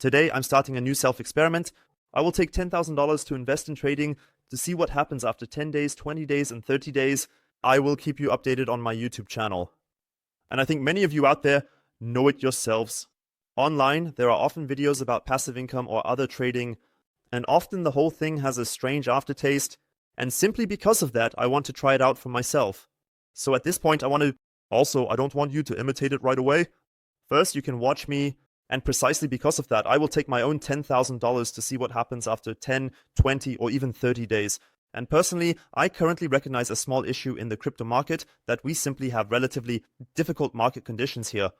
Today, I'm starting a new self-experiment. I will take $10,000 to invest in trading to see what happens after 10 days, 20 days, and 30 days. I will keep you updated on my YouTube channel. And I think many of you out there know it yourselves. Online, there are often videos about passive income or other trading, and often the whole thing has a strange aftertaste, and simply because of that, I want to try it out for myself. So at this point, I don't want you to imitate it right away. First, you can watch me, and precisely because of that, I will take my own $10,000 to see what happens after 10, 20, or even 30 days. And personally, I currently recognize a small issue in the crypto market that we simply have relatively difficult market conditions here.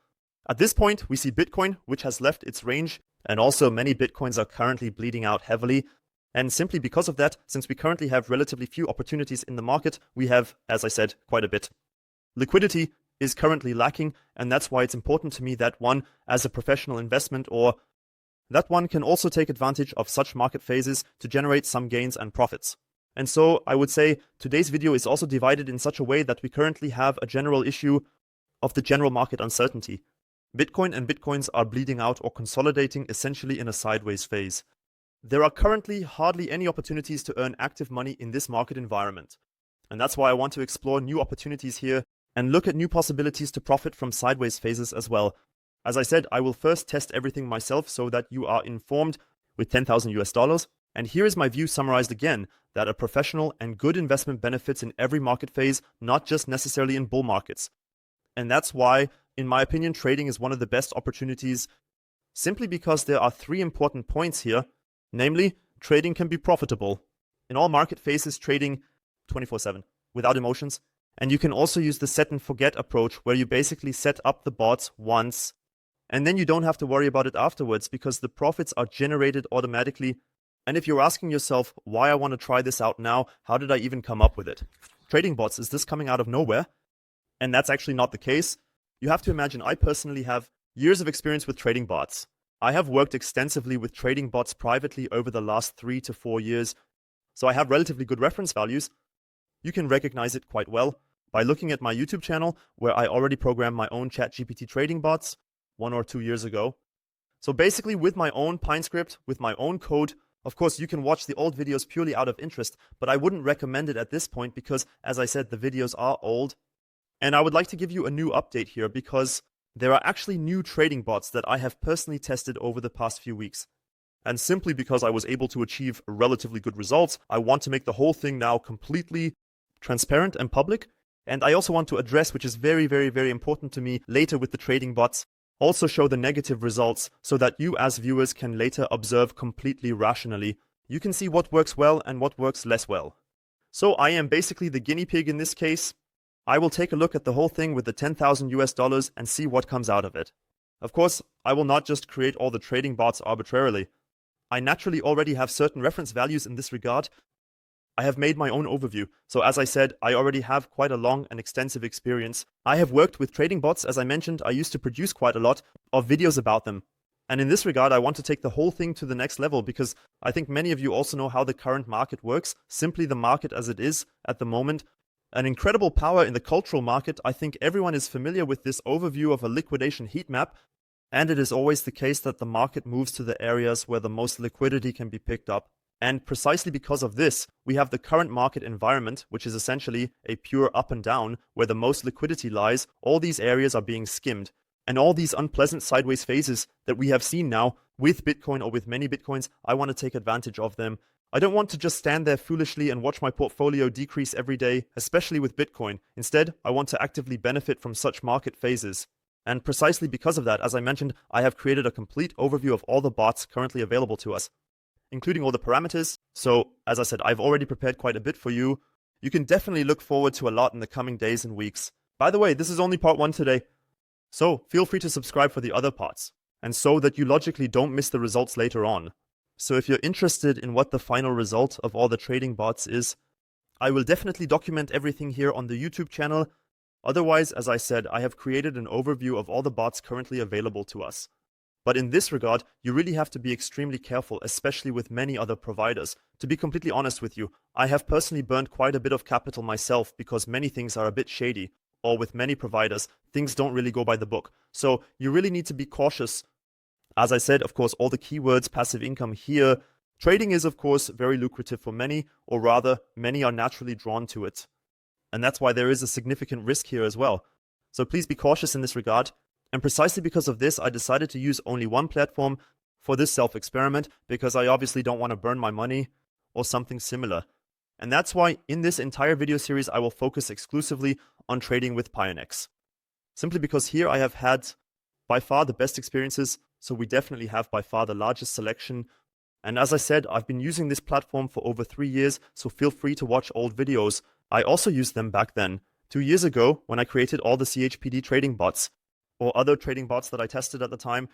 At this point, we see Bitcoin, which has left its range, and also many Bitcoins are currently bleeding out heavily. And simply because of that, since we currently have relatively few opportunities in the market, we have, as I said, quite a bit. Liquidity is currently lacking, and that's why it's important to me that one, as a professional investment, or that one can also take advantage of such market phases to generate some gains and profits. And so I would say today's video is also divided in such a way that we currently have a general issue of the general market uncertainty. Bitcoin and Bitcoins are bleeding out or consolidating essentially in a sideways phase. There are currently hardly any opportunities to earn active money in this market environment. And that's why I want to explore new opportunities here and look at new possibilities to profit from sideways phases as well. As I said, I will first test everything myself so that you are informed with 10,000 US dollars. And here is my view summarized again, that a professional and good investment benefits in every market phase, not just necessarily in bull markets. And that's why, in my opinion, trading is one of the best opportunities, simply because there are three important points here. Namely, trading can be profitable. In all market phases, trading 24/7, without emotions. And you can also use the set and forget approach, where you basically set up the bots once, and then you don't have to worry about it afterwards because the profits are generated automatically. And if you're asking yourself why I want to try this out now, how did I even come up with it? Trading bots, is this coming out of nowhere? And that's actually not the case. You have to imagine I personally have years of experience with trading bots. I have worked extensively with trading bots privately over the last 3 to 4 years, so I have relatively good reference values. You can recognize it quite well by looking at my YouTube channel, where I already programmed my own ChatGPT trading bots 1 or 2 years ago. So basically with my own Pine script, with my own code. Of course, you can watch the old videos purely out of interest, but I wouldn't recommend it at this point because, as I said, the videos are old. And I would like to give you a new update here because there are actually new trading bots that I have personally tested over the past few weeks. And simply because I was able to achieve relatively good results, I want to make the whole thing now completely transparent and public. And I also want to address, which is very, very, very important to me later with the trading bots, also show the negative results so that you as viewers can later observe completely rationally. You can see what works well and what works less well. So I am basically the guinea pig in this case. I will take a look at the whole thing with the 10,000 US dollars and see what comes out of it. Of course, I will not just create all the trading bots arbitrarily. I naturally already have certain reference values in this regard. I have made my own overview. So as I said, I already have quite a long and extensive experience. I have worked with trading bots. As I mentioned, I used to produce quite a lot of videos about them. And in this regard, I want to take the whole thing to the next level because I think many of you also know how the current market works, simply the market as it is at the moment. An incredible power in the cultural market. I think everyone is familiar with this overview of a liquidation heat map. And it is always the case that the market moves to the areas where the most liquidity can be picked up. And precisely because of this, we have the current market environment, which is essentially a pure up and down, where the most liquidity lies. All these areas are being skimmed. And all these unpleasant sideways phases that we have seen now with Bitcoin or with many Bitcoins, I want to take advantage of them. I don't want to just stand there foolishly and watch my portfolio decrease every day, especially with Bitcoin. Instead, I want to actively benefit from such market phases. And precisely because of that, as I mentioned, I have created a complete overview of all the bots currently available to us, including all the parameters. So, as I said, I've already prepared quite a bit for you. You can definitely look forward to a lot in the coming days and weeks. By the way, this is only part 1 today. So, feel free to subscribe for the other parts, and so that you logically don't miss the results later on. So if you're interested in what the final result of all the trading bots is, I will definitely document everything here on the YouTube channel. Otherwise, as I said, I have created an overview of all the bots currently available to us. But in this regard, you really have to be extremely careful, especially with many other providers. To be completely honest with you, I have personally burned quite a bit of capital myself because many things are a bit shady, or with many providers, things don't really go by the book. So you really need to be cautious As I said, of course, all the keywords, passive income here. Trading is, of course, very lucrative for many, or rather, many are naturally drawn to it. And that's why there is a significant risk here as well. So please be cautious in this regard. And precisely because of this, I decided to use only one platform for this self-experiment, because I obviously don't want to burn my money or something similar. And that's why in this entire video series, I will focus exclusively on trading with Pionex. Simply because here I have had by far the best experiences, so we definitely have by far the largest selection. And as I said, I've been using this platform for over 3 years, so feel free to watch old videos. I also used them back then, 2 years ago, when I created all the CHPD trading bots, or other trading bots that I tested at the time.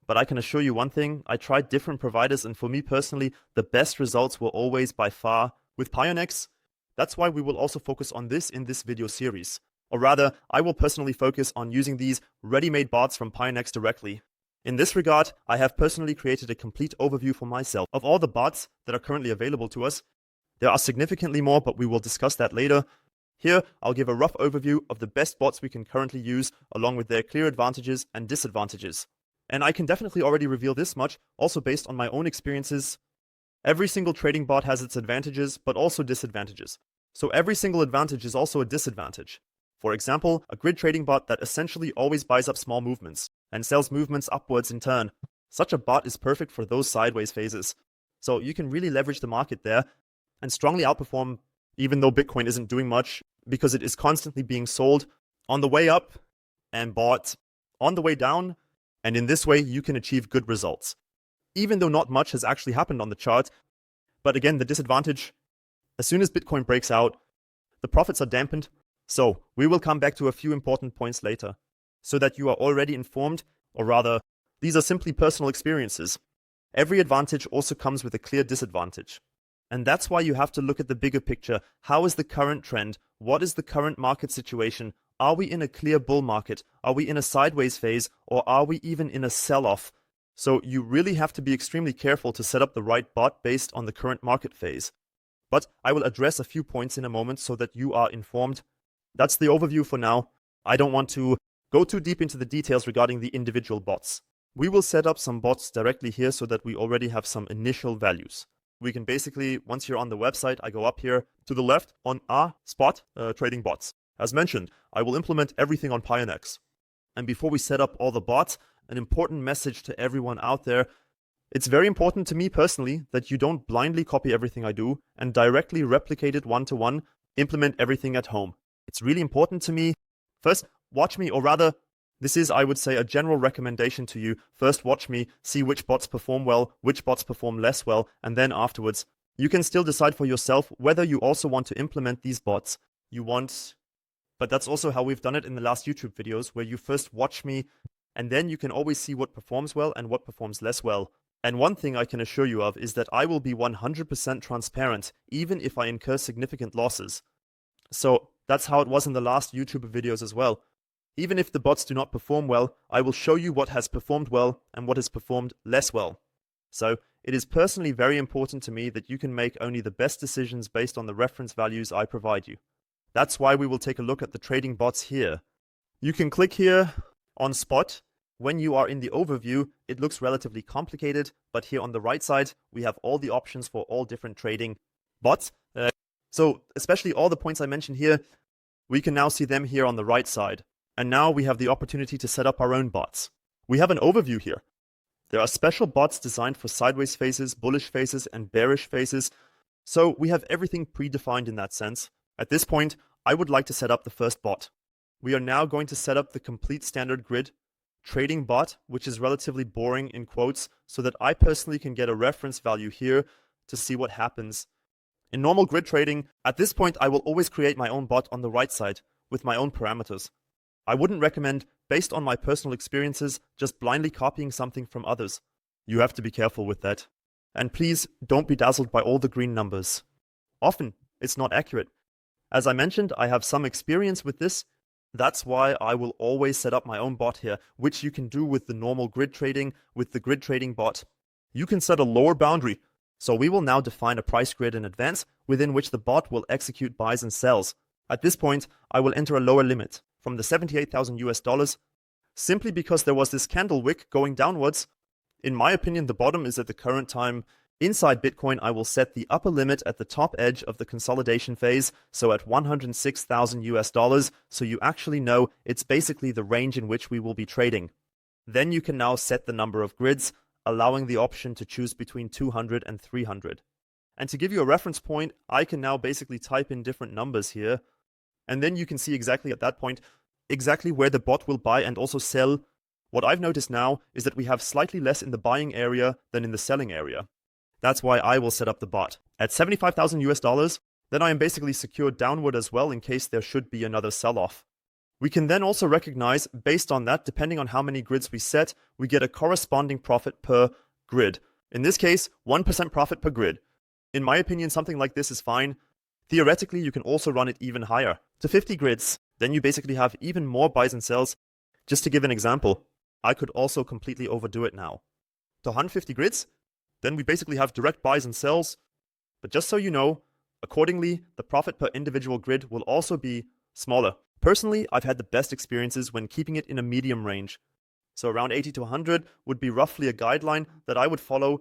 But I can assure you one thing, I tried different providers, and for me personally, the best results were always by far with Pionex. That's why we will also focus on this in this video series. Or rather, I will personally focus on using these ready-made bots from Pionex directly. In this regard, I have personally created a complete overview for myself of all the bots that are currently available to us. There are significantly more, but we will discuss that later. Here, I'll give a rough overview of the best bots we can currently use, along with their clear advantages and disadvantages. And I can definitely already reveal this much, also based on my own experiences. Every single trading bot has its advantages, but also disadvantages. So every single advantage is also a disadvantage. For example, a grid trading bot that essentially always buys up small movements and sells movements upwards in turn. Such a bot is perfect for those sideways phases. So you can really leverage the market there and strongly outperform, even though Bitcoin isn't doing much, because it is constantly being sold on the way up and bought on the way down. And in this way, you can achieve good results, even though not much has actually happened on the chart. But again, the disadvantage, as soon as Bitcoin breaks out, the profits are dampened. So we will come back to a few important points later, so that you are already informed, or rather, these are simply personal experiences. Every advantage also comes with a clear disadvantage. And that's why you have to look at the bigger picture. How is the current trend? What is the current market situation? Are we in a clear bull market? Are we in a sideways phase? Or are we even in a sell-off? So you really have to be extremely careful to set up the right bot based on the current market phase. But I will address a few points in a moment so that you are informed. That's the overview for now. I don't want to go too deep into the details regarding the individual bots. We will set up some bots directly here so that we already have some initial values. We can basically, once you're on the website, I go up here to the left on our spot trading bots. As mentioned, I will implement everything on Pionex. And before we set up all the bots, an important message to everyone out there. It's very important to me personally that you don't blindly copy everything I do and directly replicate it one-to-one, implement everything at home. It's really important to me. First, watch me, or rather, this is, I would say, a general recommendation to you. First, watch me, see which bots perform well, which bots perform less well, and then afterwards, you can still decide for yourself whether you also want to implement these bots. But that's also how we've done it in the last YouTube videos, where you first watch me, and then you can always see what performs well and what performs less well. And one thing I can assure you of is that I will be 100% transparent, even if I incur significant losses. So that's how it was in the last YouTube videos as well. Even if the bots do not perform well, I will show you what has performed well and what has performed less well. So it is personally very important to me that you can make only the best decisions based on the reference values I provide you. That's why we will take a look at the trading bots here. You can click here on Spot. When you are in the overview, it looks relatively complicated, but here on the right side, we have all the options for all different trading bots. So especially all the points I mentioned here, we can now see them here on the right side. And now we have the opportunity to set up our own bots. We have an overview here. There are special bots designed for sideways phases, bullish phases, and bearish phases. So we have everything predefined in that sense. At this point, I would like to set up the first bot. We are now going to set up the complete standard grid trading bot, which is relatively boring in quotes, so that I personally can get a reference value here to see what happens. In normal grid trading, at this point I will always create my own bot on the right side with my own parameters. I wouldn't recommend, based on my personal experiences, just blindly copying something from others. You have to be careful with that. And please don't be dazzled by all the green numbers. Often, it's not accurate. As I mentioned, I have some experience with this. That's why I will always set up my own bot here, which you can do with the normal grid trading, with the grid trading bot. You can set a lower boundary. So we will now define a price grid in advance, within which the bot will execute buys and sells. At this point, I will enter a lower limit from the $78,000 US, simply because there was this candle wick going downwards In my opinion, the bottom is at the current time. Inside Bitcoin, I will set the upper limit at the top edge of the consolidation phase, so at 106,000 US dollars, so you actually know it's basically the range in which we will be trading. Then you can now set the number of grids, allowing the option to choose between 200 and 300. And to give you a reference point, I can now basically type in different numbers here, and then you can see exactly at that point, exactly where the bot will buy and also sell. What I've noticed now is that we have slightly less in the buying area than in the selling area. That's why I will set up the bot. At 75,000 US dollars, then I am basically secured downward as well in case there should be another sell-off. We can then also recognize, based on that, depending on how many grids we set, we get a corresponding profit per grid. In this case, 1% profit per grid. In my opinion, something like this is fine. Theoretically, you can also run it even higher, to 50 grids. Then you basically have even more buys and sells. Just to give an example, I could also completely overdo it now. To 150 grids, then we basically have direct buys and sells. But just so you know, accordingly, the profit per individual grid will also be smaller. Personally, I've had the best experiences when keeping it in a medium range. So around 80 to 100 would be roughly a guideline that I would follow.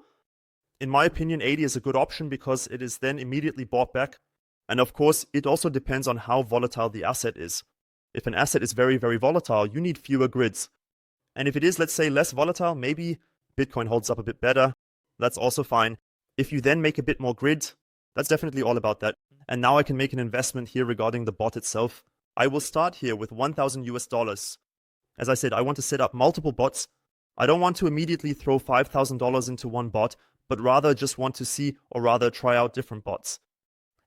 In my opinion, 80 is a good option because it is then immediately bought back. And of course, it also depends on how volatile the asset is. If an asset is very, very volatile, you need fewer grids. And if it is, let's say, less volatile, maybe Bitcoin holds up a bit better. That's also fine. If you then make a bit more grid, that's definitely all about that. And now I can make an investment here regarding the bot itself. I will start here with 1,000 US dollars. As I said, I want to set up multiple bots. I don't want to immediately throw $5,000 into one bot, but rather just want to see or rather try out different bots.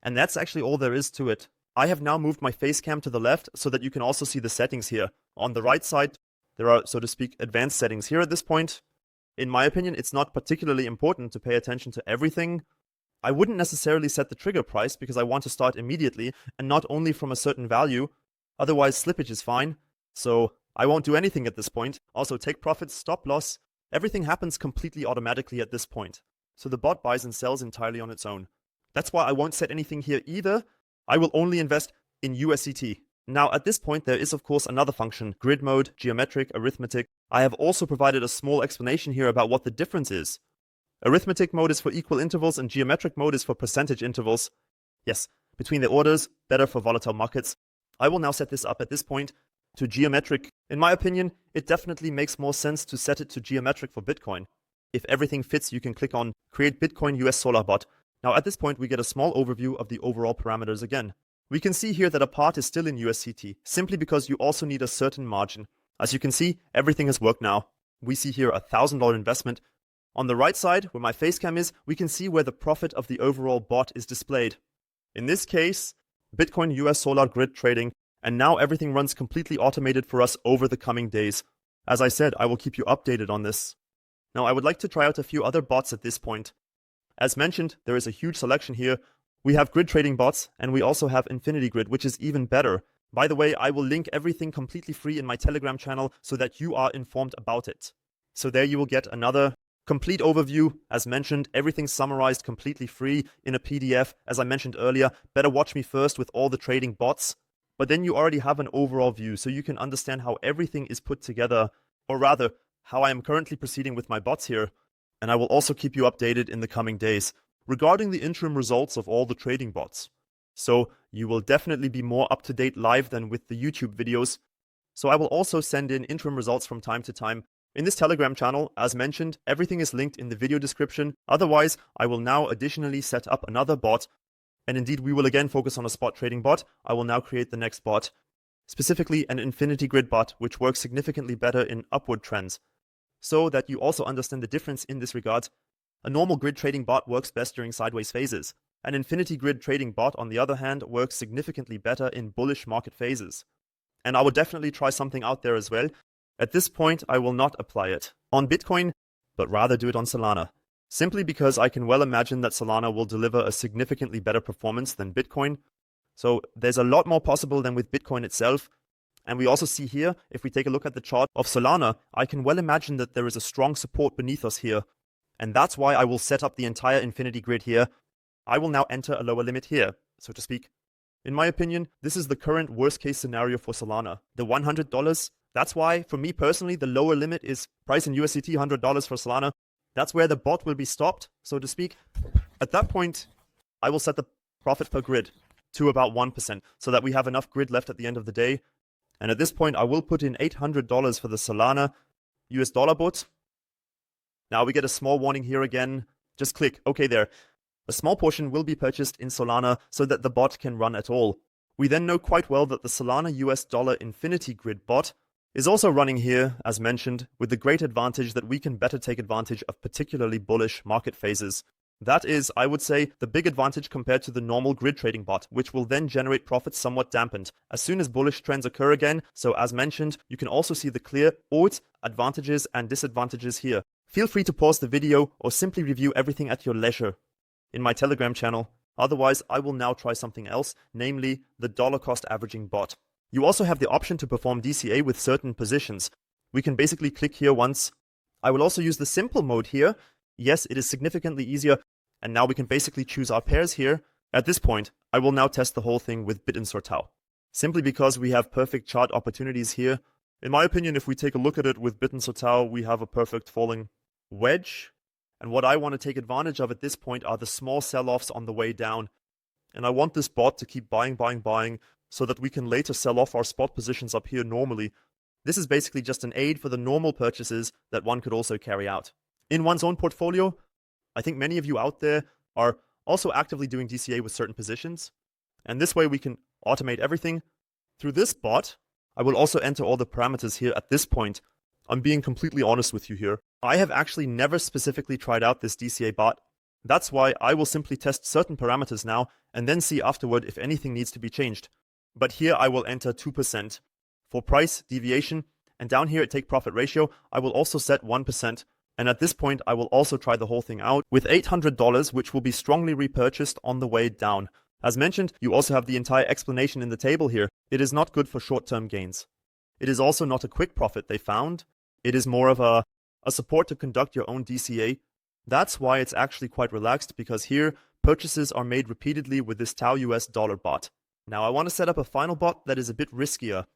And that's actually all there is to it. I have now moved my face cam to the left so that you can also see the settings here. On the right side, there are, so to speak, advanced settings here at this point. In my opinion, it's not particularly important to pay attention to everything. I wouldn't necessarily set the trigger price because I want to start immediately and not only from a certain value. Otherwise, slippage is fine. So I won't do anything at this point. Also, take profits, stop loss. Everything happens completely automatically at this point. So the bot buys and sells entirely on its own. That's why I won't set anything here either. I will only invest in USDT. Now, at this point, there is of course another function, grid mode, geometric, arithmetic. I have also provided a small explanation here about what the difference is. Arithmetic mode is for equal intervals and geometric mode is for percentage intervals. Yes, between the orders, better for volatile markets. I will now set this up at this point to geometric. In my opinion, it definitely makes more sense to set it to geometric for Bitcoin. If everything fits, you can click on Create Bitcoin US Solar Bot. Now at this point, we get a small overview of the overall parameters again. We can see here that a part is still in USDT, simply because you also need a certain margin. As you can see, everything has worked now. We see here a $1,000 investment. On the right side, where my face cam is, we can see where the profit of the overall bot is displayed. In this case, Bitcoin US Solar Grid trading, and now everything runs completely automated for us over the coming days. As I said, I will keep you updated on this. Now I would like to try out a few other bots at this point. As mentioned, there is a huge selection here. We have grid trading bots, and we also have Infinity Grid, which is even better. By the way, I will link everything completely free in my Telegram channel so that you are informed about it. So there you will get another complete overview. As mentioned, everything summarized completely free in a PDF. As I mentioned earlier, better watch me first with all the trading bots. But then you already have an overall view, so you can understand how everything is put together, or rather, how I am currently proceeding with my bots here. And I will also keep you updated in the coming days regarding the interim results of all the trading bots. So you will definitely be more up to date live than with the YouTube videos. So I will also send in interim results from time to time. In this Telegram channel, as mentioned, everything is linked in the video description. Otherwise, I will now additionally set up another bot. And indeed, we will again focus on a spot trading bot. I will now create the next bot, specifically an Infinity Grid bot, which works significantly better in upward trends. So that you also understand the difference in this regard. A normal grid trading bot works best during sideways phases. An Infinity Grid trading bot, on the other hand, works significantly better in bullish market phases. And I will definitely try something out there as well. At this point, I will not apply it on Bitcoin, but rather do it on Solana. Simply because I can well imagine that Solana will deliver a significantly better performance than Bitcoin. So there's a lot more possible than with Bitcoin itself. And we also see here, if we take a look at the chart of Solana, I can well imagine that there is a strong support beneath us here. And that's why I will set up the entire Infinity Grid here. I will now enter a lower limit here, so to speak. In my opinion, this is the current worst case scenario for Solana. The $100, that's why, for me personally, the lower limit is price in USDT $100 for Solana. That's where the bot will be stopped, so to speak. At that point, I will set the profit per grid to about 1% so that we have enough grid left at the end of the day. And at this point, I will put in $800 for the Solana US dollar bot. Now we get a small warning here again. Just click OK there. A small portion will be purchased in Solana so that the bot can run at all. We then know quite well that the Solana US dollar Infinity Grid bot is also running here, as mentioned, with the great advantage that we can better take advantage of particularly bullish market phases. That is, I would say, the big advantage compared to the normal grid trading bot, which will then generate profits somewhat dampened as soon as bullish trends occur again. So as mentioned, you can also see the clear odds, advantages and disadvantages here. Feel free to pause the video or simply review everything at your leisure in my Telegram channel. Otherwise, I will now try something else, namely the dollar cost averaging bot. You also have the option to perform DCA with certain positions. We can basically click here once. I will also use the simple mode here. Yes, it is significantly easier. And now we can basically choose our pairs here. At this point, I will now test the whole thing with BitInSortao. Simply because we have perfect chart opportunities here. In my opinion, if we take a look at it with BitInSortao, we have a perfect falling wedge. And what I want to take advantage of at this point are the small sell-offs on the way down. And I want this bot to keep buying, so that we can later sell off our spot positions up here normally. This is basically just an aid for the normal purchases that one could also carry out. In one's own portfolio, I think many of you out there are also actively doing DCA with certain positions. And this way we can automate everything. Through this bot, I will also enter all the parameters here at this point. I'm being completely honest with you here. I have actually never specifically tried out this DCA bot. That's why I will simply test certain parameters now and then see afterward if anything needs to be changed. But here I will enter 2% for price deviation, and down here at take profit ratio, I will also set 1%. And at this point, I will also try the whole thing out with $800, which will be strongly repurchased on the way down. As mentioned, you also have the entire explanation in the table here. It is not good for short-term gains. It is also not a quick profit they found. It is more of a support to conduct your own DCA. That's why it's actually quite relaxed, because here purchases are made repeatedly with this Tau US dollar bot. Now I want to set up a final bot that is a bit riskier.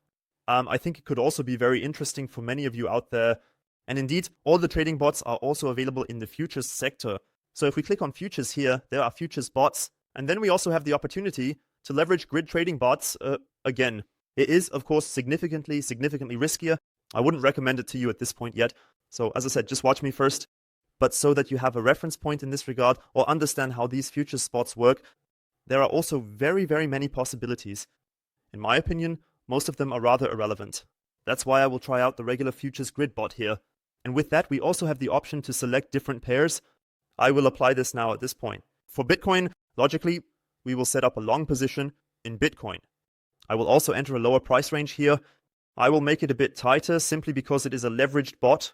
I think it could also be very interesting for many of you out there. And indeed, all the trading bots are also available in the futures sector. So if we click on futures here, there are futures bots. And then we also have the opportunity to leverage grid trading bots again. It is, of course, significantly riskier. I wouldn't recommend it to you at this point yet. So as I said, just watch me first. But so that you have a reference point in this regard or understand how these futures spots work, there are also very many possibilities. In my opinion, most of them are rather irrelevant. That's why I will try out the regular futures grid bot here. And with that, we also have the option to select different pairs. I will apply this now at this point. For Bitcoin, logically, we will set up a long position in Bitcoin. I will also enter a lower price range here. I will make it a bit tighter simply because it is a leveraged bot.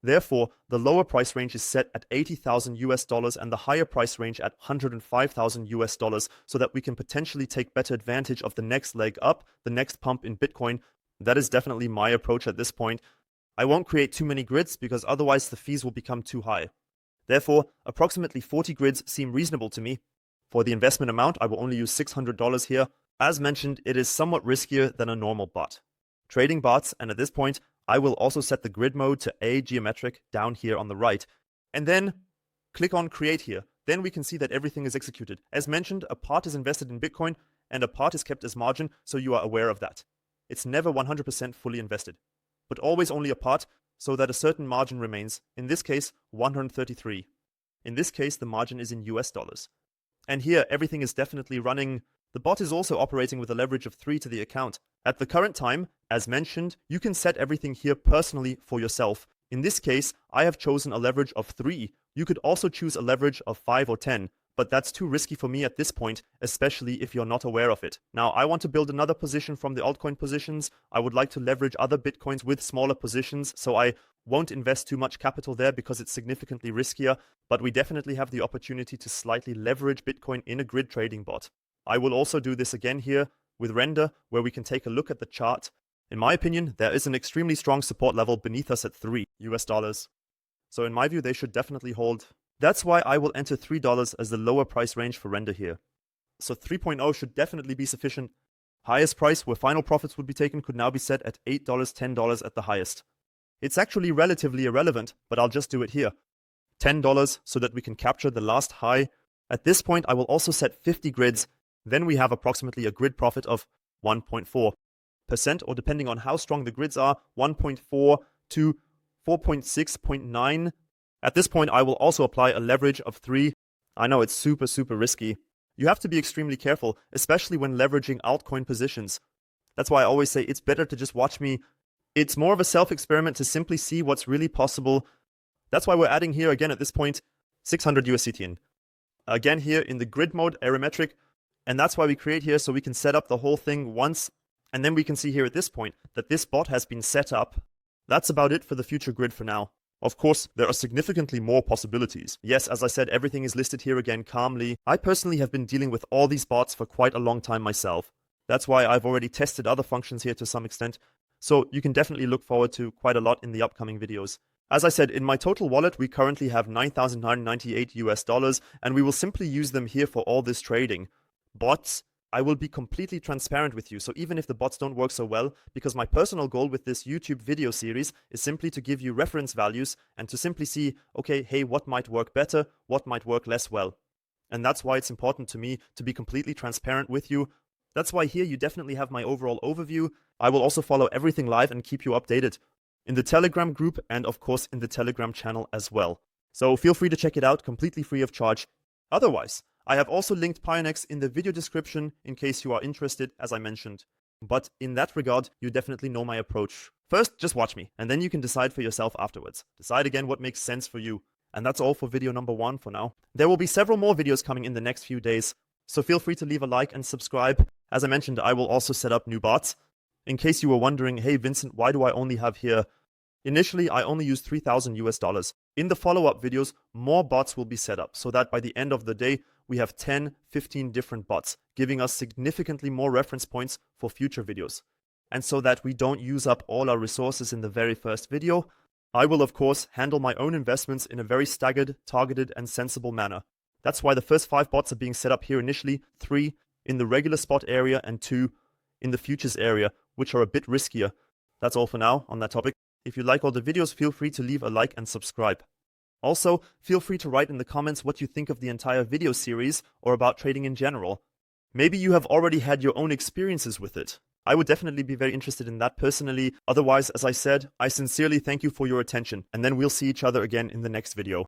Therefore, the lower price range is set at $80,000 and the higher price range at $105,000 so that we can potentially take better advantage of the next leg up, the next pump in Bitcoin. That is definitely my approach at this point. I won't create too many grids because otherwise the fees will become too high. Therefore, approximately 40 grids seem reasonable to me. For the investment amount, I will only use $600 here. As mentioned, it is somewhat riskier than a normal bot. Trading bots, and at this point, I will also set the grid mode to ageometric down here on the right. And then click on create here. Then we can see that everything is executed. As mentioned, a part is invested in Bitcoin and a part is kept as margin, so you are aware of that. It's never 100% fully invested, but always only a part so that a certain margin remains. In this case, 133. In this case, the margin is in US dollars. And here, everything is definitely running. The bot is also operating with a leverage of 3 to the account. At the current time, as mentioned, you can set everything here personally for yourself. In this case, I have chosen a leverage of 3. You could also choose a leverage of 5 or 10, but that's too risky for me at this point, especially if you're not aware of it. Now, I want to build another position from the altcoin positions. I would like to leverage other Bitcoins with smaller positions, so I won't invest too much capital there because it's significantly riskier, but we definitely have the opportunity to slightly leverage Bitcoin in a grid trading bot. I will also do this again here with Render, where we can take a look at the chart. In my opinion, there is an extremely strong support level beneath us at $3. So in my view, they should definitely hold. That's why I will enter $3 as the lower price range for Render here. So 3.0 should definitely be sufficient. Highest price where final profits would be taken could now be set at $8, $10 at the highest. It's actually relatively irrelevant, but I'll just do it here. $10 so that we can capture the last high. At this point, I will also set 50 grids. Then we have approximately a grid profit of 1.4%, or depending on how strong the grids are, 1.4 to 4.6.9. At this point, I will also apply a leverage of 3. I know it's super risky. You have to be extremely careful, especially when leveraging altcoin positions. That's why I always say it's better to just watch me. It's more of a self-experiment to simply see what's really possible. That's why we're adding here again at this point 600 USDT in. Again here in the grid mode, Aerometric. And that's why we create here, so we can set up the whole thing once. And then we can see here at this point that this bot has been set up. That's about it for the future grid for now. Of course, there are significantly more possibilities. Yes, as I said, everything is listed here again calmly. I personally have been dealing with all these bots for quite a long time myself. That's why I've already tested other functions here to some extent. So you can definitely look forward to quite a lot in the upcoming videos. As I said, in my total wallet, we currently have $9,998 and we will simply use them here for all this trading. Bots, I will be completely transparent with you, so even if the bots don't work so well, because my personal goal with this YouTube video series is simply to give you reference values and to simply see, okay, hey, what might work better, what might work less well. And that's why it's important to me to be completely transparent with you. That's why here you definitely have my overall overview. I will also follow everything live and keep you updated in the Telegram group and of course in the Telegram channel as well. So feel free to check it out completely free of charge. Otherwise, I have also linked Pionex in the video description in case you are interested, as I mentioned. But in that regard, you definitely know my approach. First, just watch me, and then you can decide for yourself afterwards. Decide again what makes sense for you. And that's all for video number 1 for now. There will be several more videos coming in the next few days, so feel free to leave a like and subscribe. As I mentioned, I will also set up new bots. In case you were wondering, hey Vincent, why do I only have here? Initially, I only used $3,000. In the follow-up videos, more bots will be set up, so that by the end of the day, we have 10, 15 different bots, giving us significantly more reference points for future videos. And so that we don't use up all our resources in the very first video, I will of course handle my own investments in a very staggered, targeted and sensible manner. That's why the first 5 bots are being set up here initially, 3 in the regular spot area and 2 in the futures area, which are a bit riskier. That's all for now on that topic. If you like all the videos, feel free to leave a like and subscribe. Also, feel free to write in the comments what you think of the entire video series or about trading in general. Maybe you have already had your own experiences with it. I would definitely be very interested in that personally. Otherwise, as I said, I sincerely thank you for your attention, and then we'll see each other again in the next video.